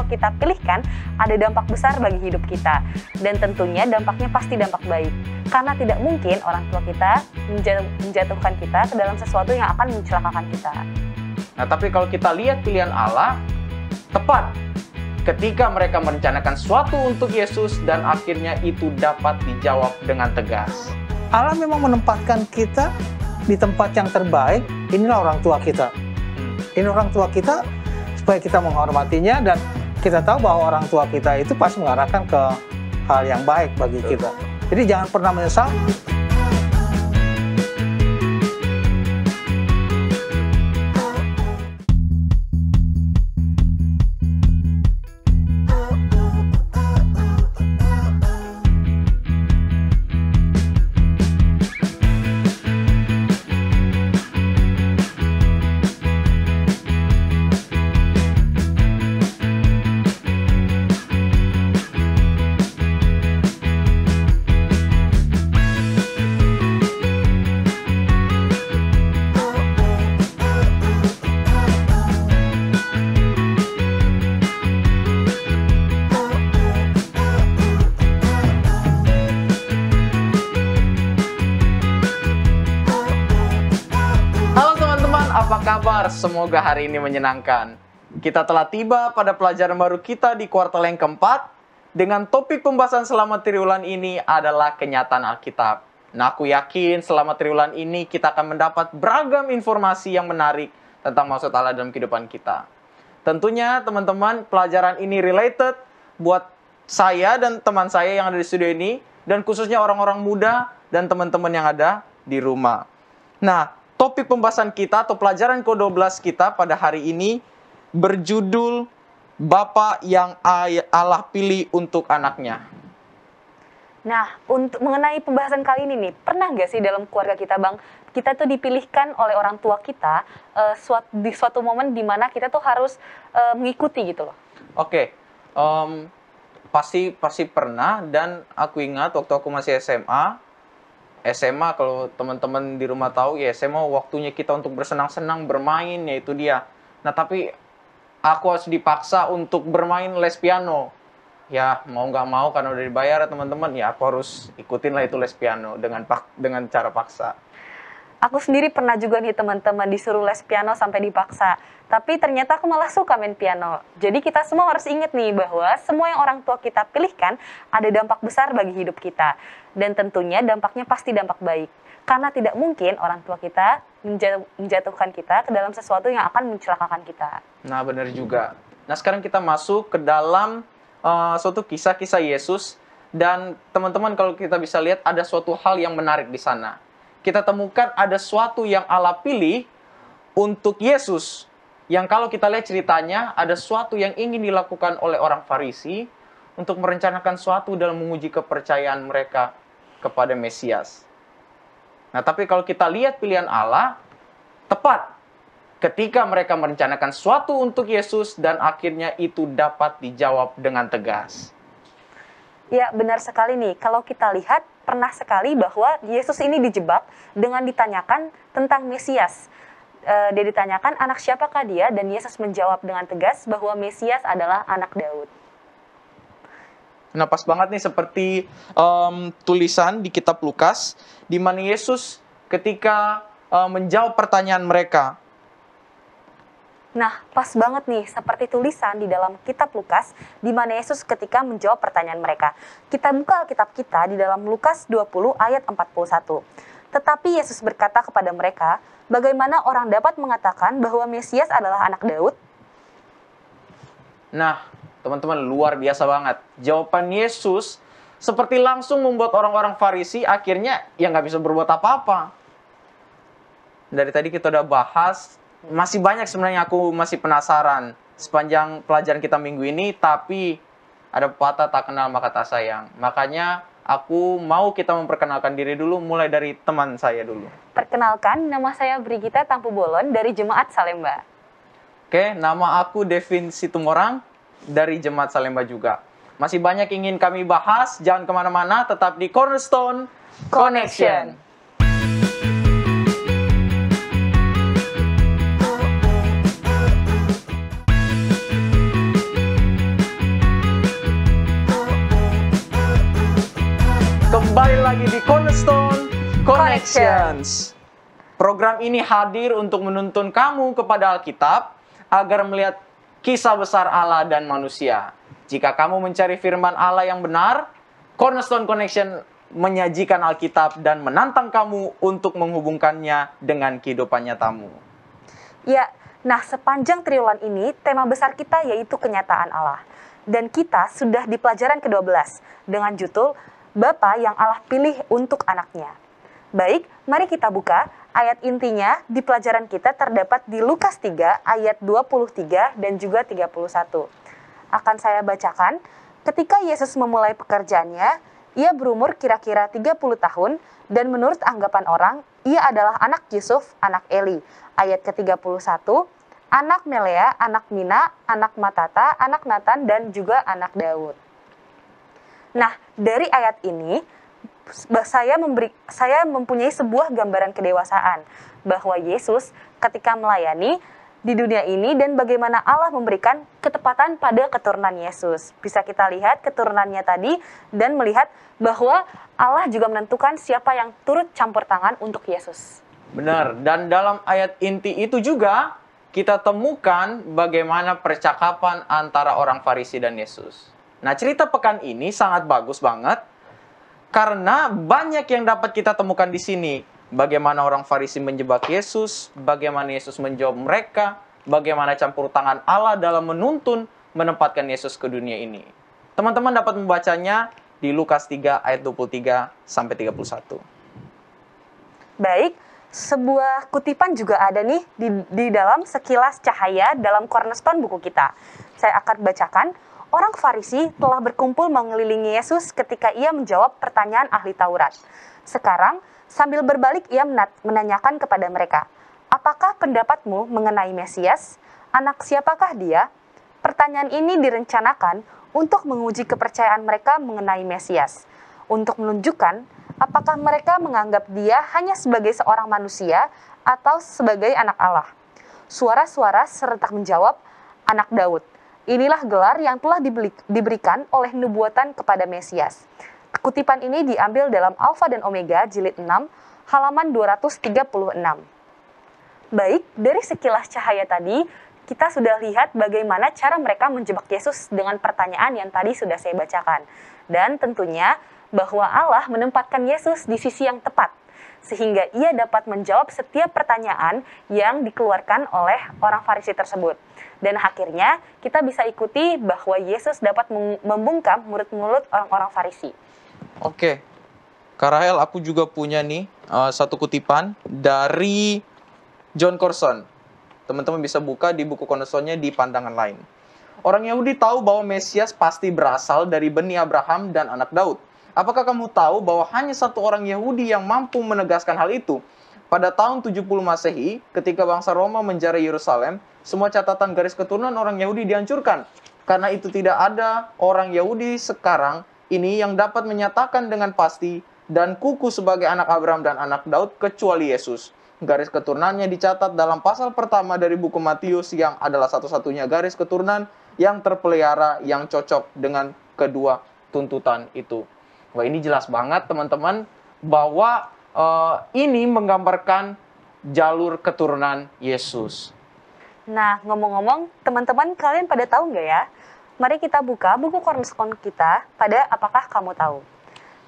tua kita pilihkan ada dampak besar bagi hidup kita. Dan tentunya dampaknya pasti dampak baik. Karena tidak mungkin orang tua kita menjatuhkan kita ke dalam sesuatu yang akan mencelakakan kita. Nah, tapi kalau kita lihat pilihan Allah, tepat ketika mereka merencanakan sesuatu untuk Yesus dan akhirnya itu dapat dijawab dengan tegas. Allah memang menempatkan kita di tempat yang terbaik. Inilah orang tua kita. Ini orang tua kita supaya kita menghormatinya dan kita tahu bahwa orang tua kita itu pasti mengarahkan ke hal yang baik bagi kita. Jadi jangan pernah menyesal. Apa kabar? Semoga hari ini menyenangkan. Kita telah tiba pada pelajaran baru kita di kuartal yang keempat. Dengan topik pembahasan selama triwulan ini adalah kenyataan Alkitab. Nah, aku yakin selama triwulan ini kita akan mendapat beragam informasi yang menarik tentang maksud Allah dalam kehidupan kita. Tentunya teman-teman, pelajaran ini related buat saya dan teman saya yang ada di studio ini. Dan khususnya orang-orang muda dan teman-teman yang ada di rumah. Nah, topik pembahasan kita atau pelajaran ke-12 kita pada hari ini berjudul Bapa yang Allah pilih untuk anaknya. Nah, untuk mengenai pembahasan kali ini nih, pernah nggak sih dalam keluarga kita, Bang, kita tuh dipilihkan oleh orang tua kita di suatu momen di mana kita tuh harus mengikuti gitu loh? Oke, pasti pernah, dan aku ingat waktu aku masih SMA kalau teman-teman di rumah tahu ya, SMA waktunya kita untuk bersenang-senang, bermain, yaitu dia. Nah, tapi aku harus dipaksa untuk bermain les piano. Ya, mau nggak mau karena udah dibayar teman-teman, ya aku harus ikutin lah itu les piano dengan cara paksa. Aku sendiri pernah juga nih teman-teman disuruh les piano sampai dipaksa. Tapi ternyata aku malah suka main piano. Jadi kita semua harus ingat nih bahwa semua yang orang tua kita pilihkan ada dampak besar bagi hidup kita. Dan tentunya dampaknya pasti dampak baik. Karena tidak mungkin orang tua kita menjatuhkan kita ke dalam sesuatu yang akan mencelakakan kita. Nah, benar juga. Nah, sekarang kita masuk ke dalam suatu kisah-kisah Yesus. Dan teman-teman, kalau kita bisa lihat ada suatu hal yang menarik di sana. Kita temukan ada suatu yang Allah pilih untuk Yesus. Yang kalau kita lihat ceritanya, ada suatu yang ingin dilakukan oleh orang Farisi untuk merencanakan suatu dalam menguji kepercayaan mereka kepada Mesias. Nah, tapi kalau kita lihat pilihan Allah, tepat ketika mereka merencanakan suatu untuk Yesus dan akhirnya itu dapat dijawab dengan tegas. Ya, benar sekali nih. Kalau kita lihat, pernah sekali bahwa Yesus ini dijebak dengan ditanyakan tentang Mesias. Dia ditanyakan anak siapakah dia, dan Yesus menjawab dengan tegas bahwa Mesias adalah anak Daud. Nah, pas banget nih seperti tulisan di kitab Lukas, di mana Yesus ketika menjawab pertanyaan mereka. Nah, pas banget nih seperti tulisan di dalam kitab Lukas, di mana Yesus ketika menjawab pertanyaan mereka. Kita buka Alkitab kita di dalam Lukas 20 ayat 41. Tetapi Yesus berkata kepada mereka, bagaimana orang dapat mengatakan bahwa Mesias adalah anak Daud? Nah, teman-teman, luar biasa banget. Jawaban Yesus seperti langsung membuat orang-orang Farisi akhirnya ya nggak bisa berbuat apa-apa. Dari tadi kita udah bahas, masih banyak sebenarnya aku masih penasaran sepanjang pelajaran kita minggu ini, tapi ada pepatah tak kenal maka tak sayang. Makanya aku mau kita memperkenalkan diri dulu, mulai dari teman saya dulu. Perkenalkan, nama saya Brigita Tampu Bolon dari Jemaat Salemba. Oke, nama aku Devin Situmorang dari Jemaat Salemba juga. Masih banyak ingin kami bahas, jangan kemana-mana, tetap di Cornerstone Connection. Connections. Program ini hadir untuk menuntun kamu kepada Alkitab agar melihat kisah besar Allah dan manusia. Jika kamu mencari firman Allah yang benar, Cornerstone Connection menyajikan Alkitab dan menantang kamu untuk menghubungkannya dengan kehidupan nyatamu. Ya, nah sepanjang triwulan ini tema besar kita yaitu kenyataan Allah. Dan kita sudah di pelajaran ke-12 dengan judul Bapa yang Allah pilih untuk anaknya. Baik, mari kita buka ayat intinya di pelajaran kita terdapat di Lukas 3 ayat 23 dan juga 31. Akan saya bacakan, ketika Yesus memulai pekerjaannya, ia berumur kira-kira 30 tahun dan menurut anggapan orang, ia adalah anak Yusuf, anak Eli. Ayat ke-31, anak Melea, anak Mina, anak Matata, anak Natan, dan juga anak Daud. Nah, dari ayat ini, saya mempunyai sebuah gambaran kedewasaan bahwa Yesus ketika melayani di dunia ini dan bagaimana Allah memberikan ketepatan pada keturunan Yesus. Bisa kita lihat keturunannya tadi dan melihat bahwa Allah juga menentukan siapa yang turut campur tangan untuk Yesus. Benar, dan dalam ayat inti itu juga kita temukan bagaimana percakapan antara orang Farisi dan Yesus. Nah, cerita pekan ini sangat bagus banget karena banyak yang dapat kita temukan di sini. Bagaimana orang Farisi menjebak Yesus, bagaimana Yesus menjawab mereka, bagaimana campur tangan Allah dalam menuntun menempatkan Yesus ke dunia ini. Teman-teman dapat membacanya di Lukas 3 ayat 23 sampai 31. Baik, sebuah kutipan juga ada nih di dalam sekilas cahaya dalam cornerstone buku kita. Saya akan bacakan. Orang Farisi telah berkumpul mengelilingi Yesus ketika ia menjawab pertanyaan ahli Taurat. Sekarang, sambil berbalik ia menanyakan kepada mereka, apakah pendapatmu mengenai Mesias? Anak siapakah dia? Pertanyaan ini direncanakan untuk menguji kepercayaan mereka mengenai Mesias, untuk menunjukkan apakah mereka menganggap dia hanya sebagai seorang manusia atau sebagai anak Allah. Suara-suara serentak menjawab, anak Daud. Inilah gelar yang telah diberikan oleh nubuatan kepada Mesias. Kutipan ini diambil dalam Alfa dan Omega jilid 6, halaman 236. Baik, dari sekilas cahaya tadi, kita sudah lihat bagaimana cara mereka menjebak Yesus dengan pertanyaan yang tadi sudah saya bacakan. Dan tentunya bahwa Allah menempatkan Yesus di sisi yang tepat, sehingga ia dapat menjawab setiap pertanyaan yang dikeluarkan oleh orang Farisi tersebut. Dan akhirnya kita bisa ikuti bahwa Yesus dapat membungkam mulut-mulut orang-orang Farisi. Oke, Kak Rahel, aku juga punya nih satu kutipan dari John Corson. Teman-teman bisa buka di buku Cornerstone-nya di pandangan lain. Orang Yahudi tahu bahwa Mesias pasti berasal dari benih Abraham dan anak Daud. Apakah kamu tahu bahwa hanya satu orang Yahudi yang mampu menegaskan hal itu? Pada tahun 70 Masehi, ketika bangsa Roma menjara Yerusalem, semua catatan garis keturunan orang Yahudi dihancurkan. Karena itu tidak ada orang Yahudi sekarang ini yang dapat menyatakan dengan pasti dan kuku sebagai anak Abraham dan anak Daud kecuali Yesus. Garis keturunannya dicatat dalam pasal pertama dari buku Matius yang adalah satu-satunya garis keturunan yang terpelihara yang cocok dengan kedua tuntutan itu. Wah, ini jelas banget teman-teman bahwa ini menggambarkan jalur keturunan Yesus. Nah, ngomong-ngomong, teman-teman kalian pada tahu nggak ya? Mari kita buka buku Cornerstone kita pada Apakah Kamu Tahu.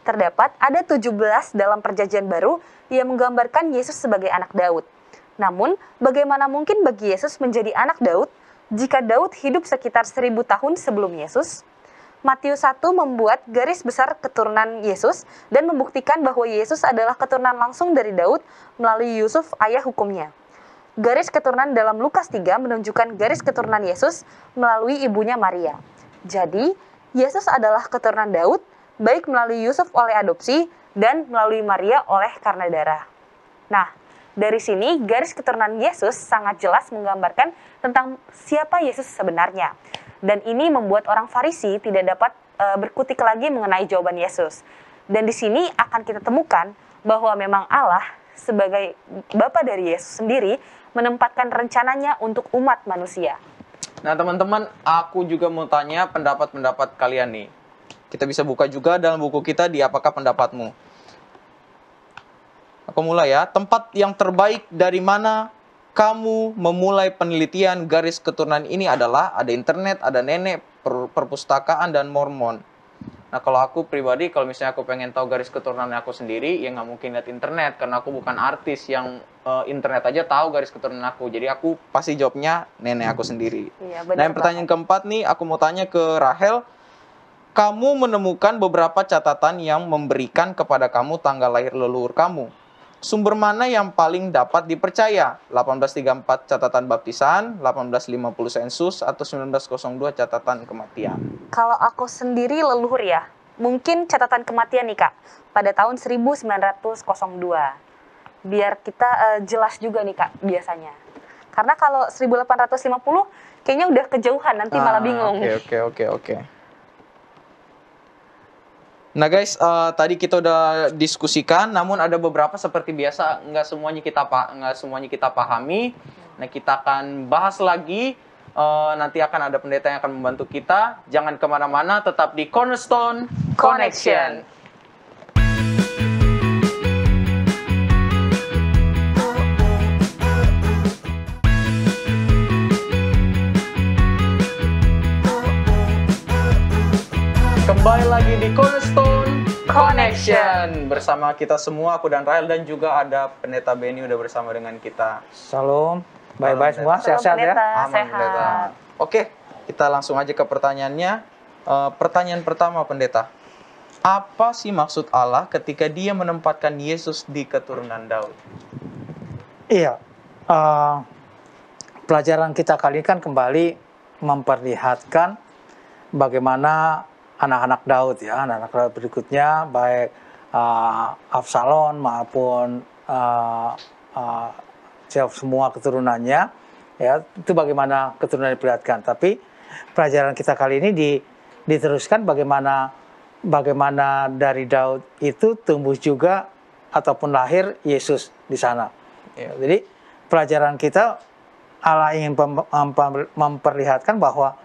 Terdapat ada 17 dalam Perjanjian Baru yang menggambarkan Yesus sebagai anak Daud. Namun, bagaimana mungkin bagi Yesus menjadi anak Daud jika Daud hidup sekitar 1000 tahun sebelum Yesus? Matius 1 membuat garis besar keturunan Yesus dan membuktikan bahwa Yesus adalah keturunan langsung dari Daud melalui Yusuf, ayah hukumnya. Garis keturunan dalam Lukas 3 menunjukkan garis keturunan Yesus melalui ibunya Maria. Jadi, Yesus adalah keturunan Daud, baik melalui Yusuf oleh adopsi dan melalui Maria oleh karena darah. Nah, dari sini garis keturunan Yesus sangat jelas menggambarkan tentang siapa Yesus sebenarnya. Dan ini membuat orang Farisi tidak dapat berkutik lagi mengenai jawaban Yesus. Dan di sini akan kita temukan bahwa memang Allah sebagai Bapa dari Yesus sendiri menempatkan rencananya untuk umat manusia. Nah teman-teman, aku juga mau tanya pendapat-pendapat kalian nih. Kita bisa buka juga dalam buku kita di Apakah Pendapatmu. Aku mulai ya. Tempat yang terbaik dari mana kamu memulai penelitian garis keturunan ini adalah ada internet, ada nenek, perpustakaan, dan Mormon. Nah, kalau aku pribadi, kalau misalnya aku pengen tahu garis keturunan aku sendiri, ya nggak mungkin lihat internet, karena aku bukan artis yang internet aja tahu garis keturunan aku. Jadi aku pasti jawabnya nenek aku sendiri. Iya, Nah, yang pertanyaan keempat nih, aku mau tanya ke Rahel. Kamu menemukan beberapa catatan yang memberikan kepada kamu tanggal lahir leluhur kamu. Sumber mana yang paling dapat dipercaya? 1834 catatan baptisan, 1850 sensus, atau 1902 catatan kematian? Kalau aku sendiri leluhur ya, mungkin catatan kematian nih Kak, pada tahun 1902. Biar kita jelas juga nih Kak biasanya. Karena kalau 1850 kayaknya udah kejauhan, nanti malah bingung. Oke. Nah guys, tadi kita udah diskusikan, namun ada beberapa seperti biasa nggak semuanya kita pahami. Nah, kita akan bahas lagi. Nanti akan ada pendeta yang akan membantu kita. Jangan kemana-mana, tetap di Cornerstone Connection. Kembali lagi di Cornerstone Connection bersama kita semua, aku dan Rahel, dan juga ada pendeta Benny udah bersama dengan kita. Shalom, baik-baik semua, sehat-sehat ya. Aman, pendeta. Oke, kita langsung aja ke pertanyaannya. Pertanyaan pertama, pendeta. Apa sih maksud Allah ketika Dia menempatkan Yesus di keturunan Daud? Iya, pelajaran kita kali ini kan kembali memperlihatkan bagaimana anak-anak Daud ya, anak-anak Daud berikutnya, baik Absalom maupun semua keturunannya, ya itu bagaimana keturunan diperlihatkan. Tapi pelajaran kita kali ini diteruskan bagaimana dari Daud itu tumbuh juga ataupun lahir Yesus di sana. Ya, jadi pelajaran kita, Allah ingin memperlihatkan bahwa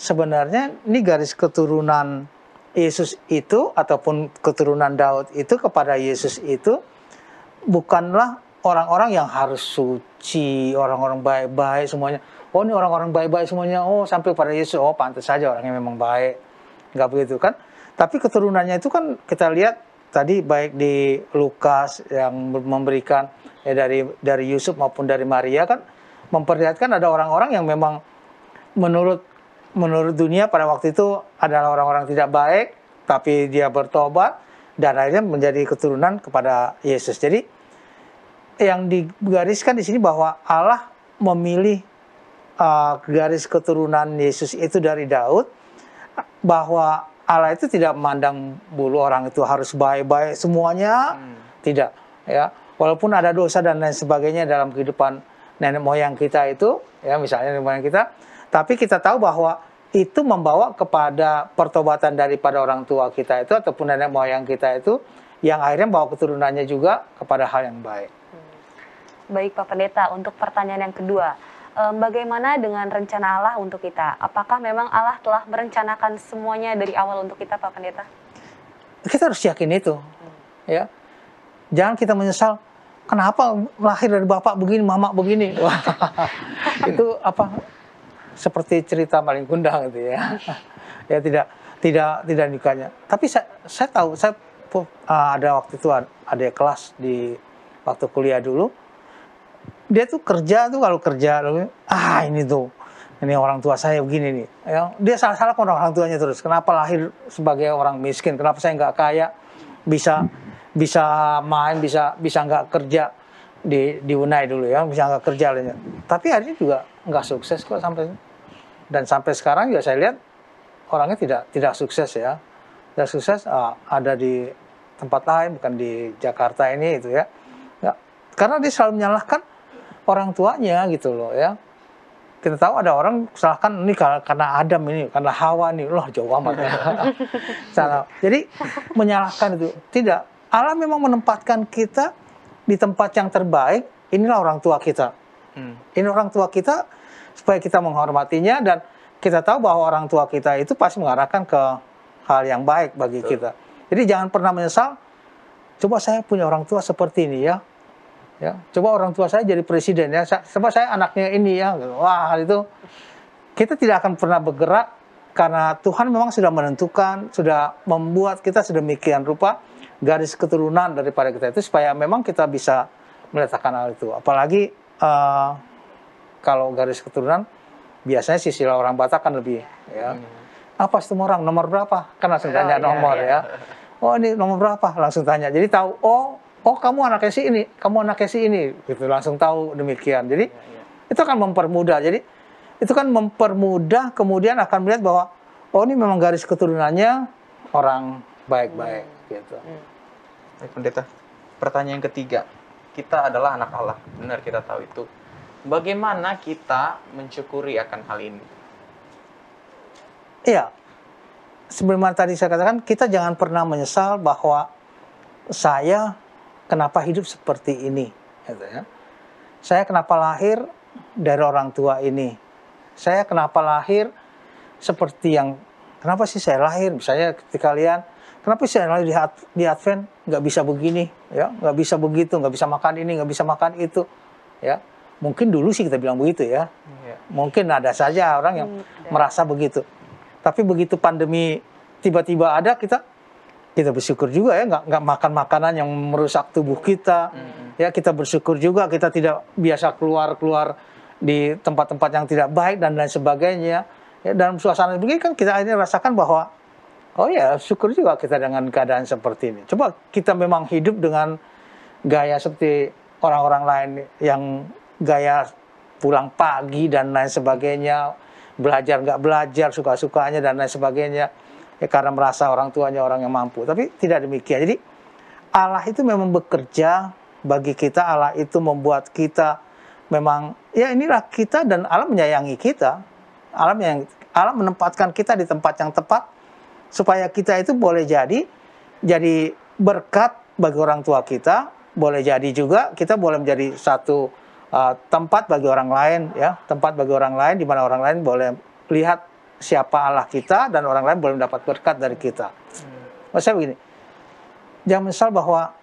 sebenarnya ini garis keturunan Yesus itu ataupun keturunan Daud itu kepada Yesus itu bukanlah orang-orang yang harus suci, orang-orang baik-baik semuanya. Oh, ini orang-orang baik-baik semuanya. Oh, sampai pada Yesus. Oh, pantas saja orangnya memang baik. Enggak begitu kan? Tapi keturunannya itu kan kita lihat tadi baik di Lukas yang memberikan ya dari Yusuf maupun dari Maria kan memperlihatkan ada orang-orang yang memang menurut dunia pada waktu itu adalah orang-orang tidak baik, tapi dia bertobat dan akhirnya menjadi keturunan kepada Yesus. Jadi yang digariskan di sini bahwa Allah memilih garis keturunan Yesus itu dari Daud, bahwa Allah itu tidak memandang bulu orang itu harus baik-baik semuanya, tidak ya. Walaupun ada dosa dan lain sebagainya dalam kehidupan nenek moyang kita itu, ya misalnya nenek moyang kita, tapi kita tahu bahwa itu membawa kepada pertobatan daripada orang tua kita itu ataupun nenek moyang kita itu, yang akhirnya membawa keturunannya juga kepada hal yang baik. Baik Pak Pendeta, untuk pertanyaan yang kedua, bagaimana dengan rencana Allah untuk kita? Apakah memang Allah telah merencanakan semuanya dari awal untuk kita, Pak Pendeta? Kita harus yakin itu, ya. Jangan kita menyesal. Kenapa lahir dari bapak begini, mama begini? Wah, itu apa? Seperti cerita maling kundang gitu ya. Ya tidak nikahnya. Tapi saya tahu, ada waktu itu ada kelas di waktu kuliah dulu. Dia tuh kerja tuh, kalau kerja ini orang tua saya begini nih. Ya, dia salah orang tuanya terus. Kenapa lahir sebagai orang miskin? Kenapa saya nggak kaya? Bisa main, bisa nggak kerja di Unai dulu ya, bisa nggak kerja lainnya. Tapi akhirnya juga nggak sukses kok dan sampai sekarang juga saya lihat orangnya tidak sukses ya. Tidak sukses ada di tempat lain, bukan di Jakarta ini itu ya. Karena dia selalu menyalahkan orang tuanya gitu loh ya. Kita tahu ada orang salahkan ini karena Adam ini, karena Hawa ini, loh jauh amat ya. Jadi menyalahkan itu tidak. Allah memang menempatkan kita di tempat yang terbaik. Inilah orang tua kita. Ini orang tua kita supaya kita menghormatinya, dan kita tahu bahwa orang tua kita itu pasti mengarahkan ke hal yang baik bagi kita. Jadi jangan pernah menyesal. Coba saya punya orang tua seperti ini ya. Ya, coba orang tua saya jadi presiden ya, coba saya anaknya ini ya, wah itu kita tidak akan pernah bergerak karena Tuhan memang sudah menentukan, sudah membuat kita sedemikian rupa garis keturunan daripada kita itu supaya memang kita bisa meletakkan hal itu. Apalagi kalau garis keturunan biasanya sisilah orang Batak kan lebih ya. Apa semua orang nomor berapa? Kan langsung tanya nomor ya. Oh ini nomor berapa? Langsung tanya. Jadi tahu oh kamu anaknya si ini, kamu anaknya si ini, gitu langsung tahu demikian. Jadi itu akan mempermudah. Jadi itu kan mempermudah kemudian akan melihat bahwa oh ini memang garis keturunannya orang baik-baik gitu. Baik, Pendeta. Pertanyaan ketiga, kita adalah anak Allah, benar kita tahu itu. Bagaimana kita mensyukuri akan hal ini? Iya, sebagaimana tadi saya katakan, kita jangan pernah menyesal bahwa saya kenapa hidup seperti ini, gitu ya. Saya kenapa lahir dari orang tua ini. Saya kenapa lahir seperti yang, kenapa sih saya lahir? Misalnya ketika kalian, kenapa sih saya lahir di Advent nggak bisa begini, ya, nggak bisa begitu, nggak bisa makan ini, nggak bisa makan itu, ya. Mungkin dulu sih kita bilang begitu ya. Mungkin ada saja orang yang merasa begitu. Tapi begitu pandemi tiba-tiba ada, kita bersyukur juga ya, nggak makan makanan yang merusak tubuh kita. Ya, kita bersyukur juga kita tidak biasa keluar di tempat-tempat yang tidak baik dan lain sebagainya. Ya, dalam suasana begini kan kita akhirnya rasakan bahwa oh ya, syukur juga kita dengan keadaan seperti ini. Coba kita memang hidup dengan gaya seperti orang-orang lain yang gaya pulang pagi dan lain sebagainya, belajar nggak belajar, suka-sukanya dan lain sebagainya, ya karena merasa orang tuanya orang yang mampu. Tapi tidak demikian. Jadi Allah itu memang bekerja bagi kita, Allah itu membuat kita memang, ya inilah kita dan Allah menyayangi kita. Allah menempatkan kita di tempat yang tepat supaya kita itu boleh jadi berkat bagi orang tua kita, boleh jadi juga kita boleh menjadi satu tempat bagi orang lain, ya, tempat bagi orang lain di mana orang lain boleh lihat siapa Allah kita dan orang lain boleh mendapat berkat dari kita. Maksudnya begini, jangan menyesal bahwa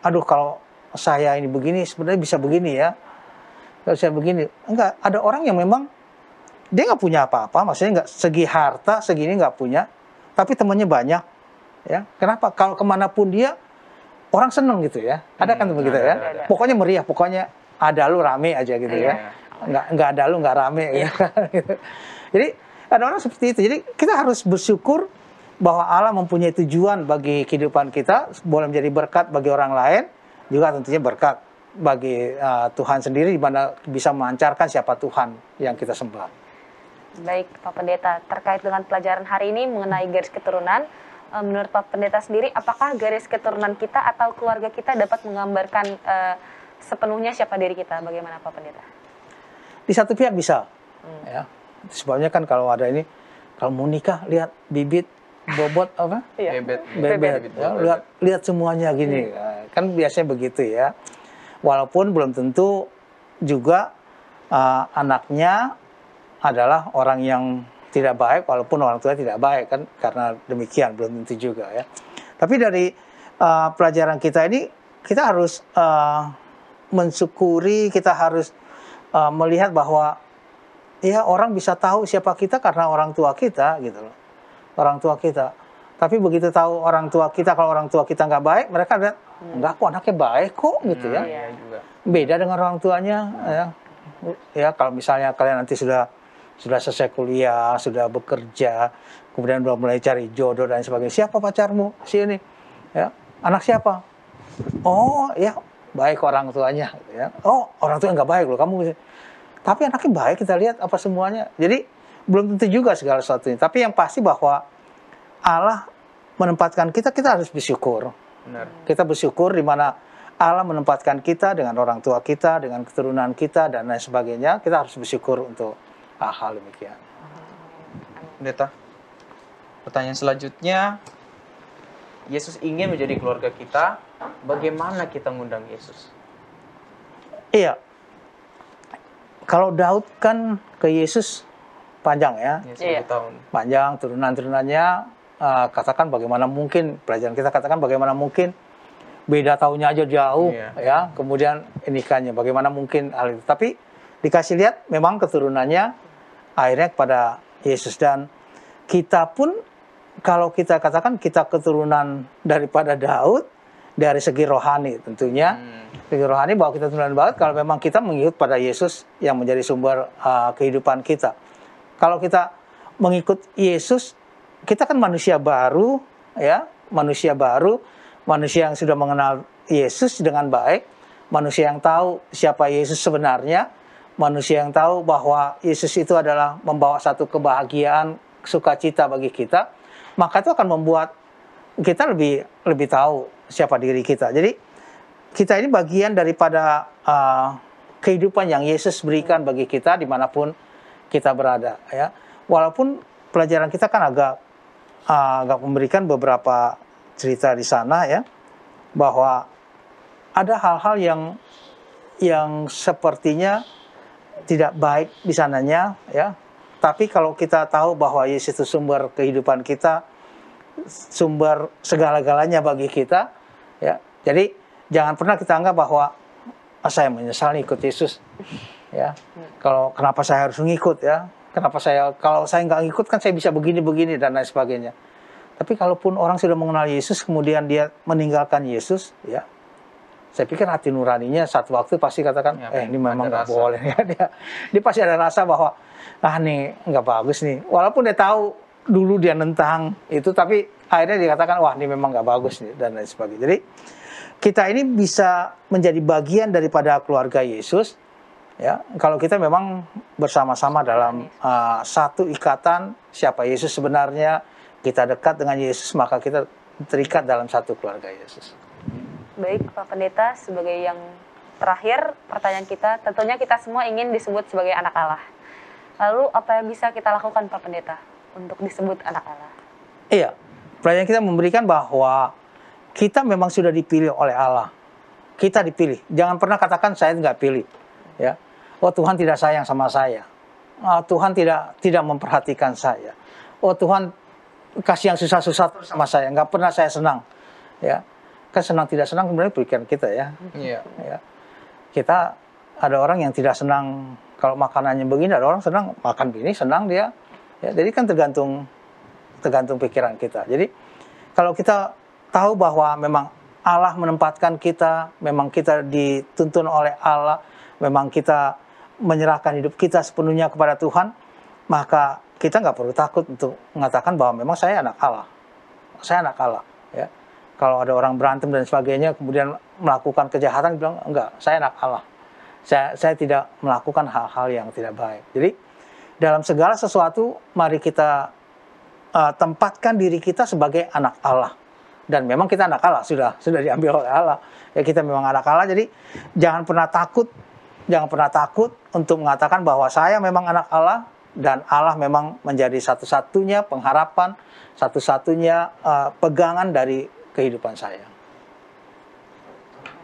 aduh kalau saya ini begini sebenarnya bisa begini ya, kalau saya begini enggak. Ada orang yang memang dia nggak punya apa-apa, maksudnya nggak segi harta segini nggak punya, tapi temannya banyak, ya. Kenapa? Kalau kemanapun dia orang seneng gitu ya, ada kan begitu ya. Ada. Pokoknya meriah, pokoknya ada lu rame aja gitu ya. Nggak ada lu nggak rame ya. Jadi ada orang seperti itu. Jadi kita harus bersyukur bahwa Allah mempunyai tujuan bagi kehidupan kita, boleh menjadi berkat bagi orang lain, juga tentunya berkat bagi Tuhan sendiri di mana bisa memancarkan siapa Tuhan yang kita sembah. Baik, Pak Pendeta, terkait dengan pelajaran hari ini mengenai garis keturunan, menurut Pak Pendeta sendiri, apakah garis keturunan kita atau keluarga kita dapat menggambarkan sepenuhnya siapa diri kita? Bagaimana Pak Pendeta? Di satu pihak bisa, ya. Sebabnya kan kalau ada ini, kalau mau nikah lihat bibit, bobot apa? Bebet. Ya, lihat semuanya gini, kan biasanya begitu ya. Walaupun belum tentu juga anaknya adalah orang yang tidak baik, walaupun orang tua tidak baik kan, karena demikian belum tentu juga ya. Tapi dari pelajaran kita ini kita harus mensyukuri, kita harus melihat bahwa ya orang bisa tahu siapa kita karena orang tua kita gitu loh, orang tua kita. Tapi begitu tahu orang tua kita, kalau orang tua kita nggak baik, mereka lihat enggak kok anaknya baik kok gitu ya. Beda dengan orang tuanya ya. Ya kalau misalnya kalian nanti sudah selesai kuliah, sudah bekerja, kemudian udah mulai cari jodoh dan sebagainya. Siapa pacarmu? Si ini. Ya, anak siapa? Oh, ya baik orang tuanya ya. Oh, orang tua nggak baik loh kamu. Tapi anaknya baik, kita lihat apa semuanya. Jadi belum tentu juga segala sesuatunya. Tapi yang pasti bahwa Allah menempatkan kita harus bersyukur. Benar. Kita bersyukur di mana Allah menempatkan kita dengan orang tua kita, dengan keturunan kita dan lain sebagainya. Kita harus bersyukur untuk hal demikian. Pendeta, pertanyaan selanjutnya, Yesus ingin menjadi keluarga kita, bagaimana kita mengundang Yesus? Iya, kalau Daud kan ke Yesus panjang ya, 10 tahun. panjang turunan-turunannya. Katakan bagaimana mungkin, pelajaran kita katakan bagaimana mungkin beda tahunnya aja jauh, Iya. ya. Kemudian nikahnya, bagaimana mungkin hal itu? Tapi dikasih lihat memang keturunannya akhirnya kepada Yesus. Dan kita pun kalau kita katakan kita keturunan daripada Daud dari segi rohani tentunya, segi rohani bahwa kita keturunan Daud kalau memang kita mengikut pada Yesus yang menjadi sumber kehidupan kita. Kalau kita mengikut Yesus, kita kan manusia baru, ya, manusia baru, manusia yang sudah mengenal Yesus dengan baik, manusia yang tahu siapa Yesus sebenarnya, manusia yang tahu bahwa Yesus itu adalah membawa satu kebahagiaan, sukacita bagi kita, maka itu akan membuat kita lebih tahu siapa diri kita. Jadi kita ini bagian daripada kehidupan yang Yesus berikan bagi kita dimanapun kita berada, ya. Walaupun pelajaran kita kan agak memberikan beberapa cerita di sana, ya, bahwa ada hal-hal yang sepertinya tidak baik di sananya, ya. Tapi kalau kita tahu bahwa Yesus itu sumber kehidupan kita, sumber segala-galanya bagi kita, ya. Jadi jangan pernah kita anggap bahwa saya menyesal nih ikut Yesus, ya. Kalau kenapa saya harus ngikut, ya? Kalau saya nggak ngikut kan saya bisa begini dan lain sebagainya. Tapi kalaupun orang sudah mengenal Yesus kemudian dia meninggalkan Yesus, ya, saya pikir hati nuraninya satu waktu pasti katakan, ini memang nggak boleh, ya. Dia pasti ada rasa bahwa nih nggak bagus nih. Walaupun dia tahu dulu dia nentang itu, tapi akhirnya dikatakan ini memang nggak bagus nih dan lain sebagainya. Jadi kita ini bisa menjadi bagian daripada keluarga Yesus, ya, kalau kita memang bersama-sama dalam satu ikatan siapa Yesus sebenarnya, kita dekat dengan Yesus, maka kita terikat dalam satu keluarga Yesus. Baik Pak Pendeta, sebagai yang terakhir pertanyaan kita, tentunya kita semua ingin disebut sebagai anak Allah. Lalu apa yang bisa kita lakukan Pak Pendeta untuk disebut anak Allah? Iya, pelajaran kita memberikan bahwa kita memang sudah dipilih oleh Allah. Kita dipilih. Jangan pernah katakan saya nggak pilih, ya. Oh, Tuhan tidak sayang sama saya. Tuhan tidak memperhatikan saya. Oh, Tuhan kasih yang susah-susah terus sama saya. Nggak pernah saya senang, ya. Kan senang tidak senang sebenarnya pikiran kita, ya. Iya. Ya. Kita ada orang yang tidak senang kalau makanannya begini, ada orang senang makan begini, senang dia. Ya, jadi kan tergantung pikiran kita. Jadi kalau kita tahu bahwa memang Allah menempatkan kita, memang kita dituntun oleh Allah, memang kita menyerahkan hidup kita sepenuhnya kepada Tuhan, maka kita nggak perlu takut untuk mengatakan bahwa memang saya anak Allah. Saya anak Allah, ya. Kalau ada orang berantem dan sebagainya, kemudian melakukan kejahatan, bilang enggak, saya anak Allah. Saya tidak melakukan hal-hal yang tidak baik. Jadi dalam segala sesuatu, mari kita tempatkan diri kita sebagai anak Allah. Dan memang kita anak Allah, sudah diambil oleh Allah. Ya, kita memang anak Allah, jadi jangan pernah takut untuk mengatakan bahwa saya memang anak Allah, dan Allah memang menjadi satu-satunya pengharapan, satu-satunya pegangan dari kehidupan saya.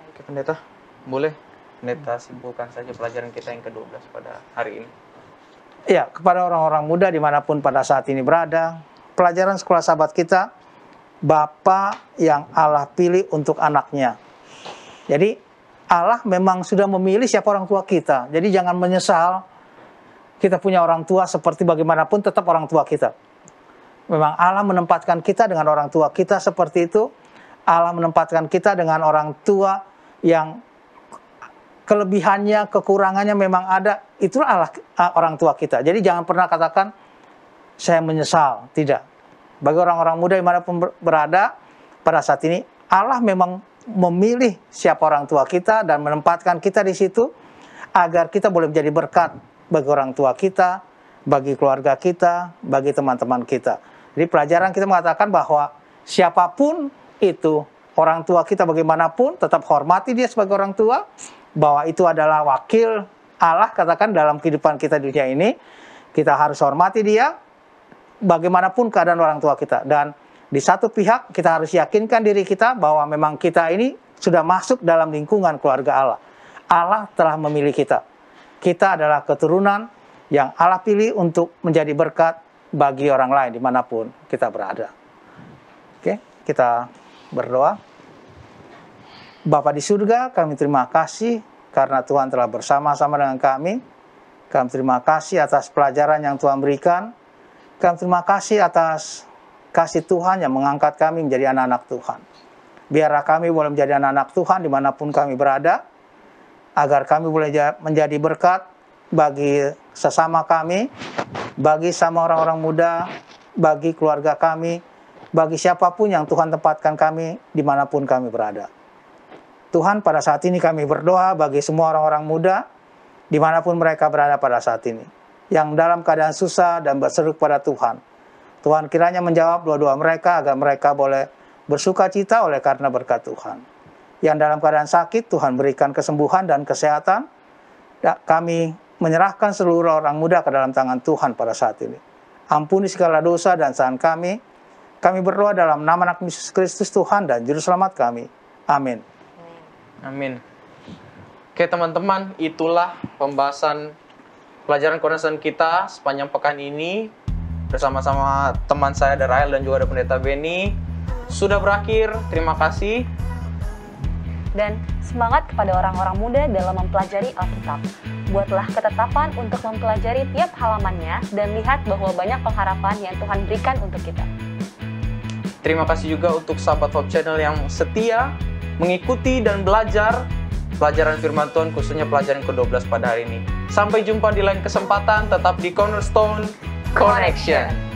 Oke, Pendeta, boleh Pendeta simpulkan saja pelajaran kita yang ke-12 pada hari ini. Ya, kepada orang-orang muda dimanapun pada saat ini berada, pelajaran sekolah sahabat kita, Bapa yang Allah pilih untuk anaknya. Jadi Allah memang sudah memilih siapa orang tua kita. Jadi jangan menyesal kita punya orang tua, seperti bagaimanapun tetap orang tua kita. Memang Allah menempatkan kita dengan orang tua kita seperti itu. Allah menempatkan kita dengan orang tua yang kelebihannya, kekurangannya memang ada. Itulah Allah, orang tua kita. Jadi jangan pernah katakan saya menyesal. Tidak. Bagi orang-orang muda dimanapun berada pada saat ini, Allah memang memilih siapa orang tua kita dan menempatkan kita di situ agar kita boleh menjadi berkat bagi orang tua kita, bagi keluarga kita, bagi teman-teman kita. Jadi pelajaran kita mengatakan bahwa siapapun itu orang tua kita bagaimanapun, tetap hormati dia sebagai orang tua, bahwa itu adalah wakil Allah, katakan dalam kehidupan kita di dunia ini, kita harus hormati dia bagaimanapun keadaan orang tua kita. Dan di satu pihak kita harus yakinkan diri kita bahwa memang kita ini sudah masuk dalam lingkungan keluarga Allah. Allah telah memilih kita. Kita adalah keturunan yang Allah pilih untuk menjadi berkat bagi orang lain dimanapun kita berada. Oke, kita berdoa. Bapa di surga, kami terima kasih karena Tuhan telah bersama-sama dengan kami. Kami terima kasih atas pelajaran yang Tuhan berikan. Kami terima kasih atas kasih Tuhan yang mengangkat kami menjadi anak-anak Tuhan. Biarlah kami boleh menjadi anak-anak Tuhan dimanapun kami berada, agar kami boleh menjadi berkat bagi sesama kami, bagi sama orang-orang muda, bagi keluarga kami, bagi siapapun yang Tuhan tempatkan kami dimanapun kami berada. Tuhan, pada saat ini kami berdoa bagi semua orang-orang muda, dimanapun mereka berada pada saat ini, yang dalam keadaan susah dan berseru pada Tuhan. Tuhan kiranya menjawab doa-doa mereka agar mereka boleh bersuka cita oleh karena berkat Tuhan. Yang dalam keadaan sakit, Tuhan berikan kesembuhan dan kesehatan. Kami menyerahkan seluruh orang muda ke dalam tangan Tuhan pada saat ini. Ampuni segala dosa dan kesalahan kami. Kami berdoa dalam nama anak Yesus Kristus Tuhan dan Juru Selamat kami. Amin. Amin. Oke teman-teman, itulah pembahasan pelajaran konsen kita sepanjang pekan ini bersama-sama teman saya ada Rahel dan juga ada Pendeta Benny. Sudah berakhir, terima kasih. Dan semangat kepada orang-orang muda dalam mempelajari Alkitab. Buatlah ketetapan untuk mempelajari tiap halamannya dan lihat bahwa banyak pengharapan yang Tuhan berikan untuk kita. Terima kasih juga untuk sahabat Hope Channel yang setia mengikuti dan belajar pelajaran firman Tuhan, khususnya pelajaran ke-12 pada hari ini. Sampai jumpa di lain kesempatan, tetap di Cornerstone Connection.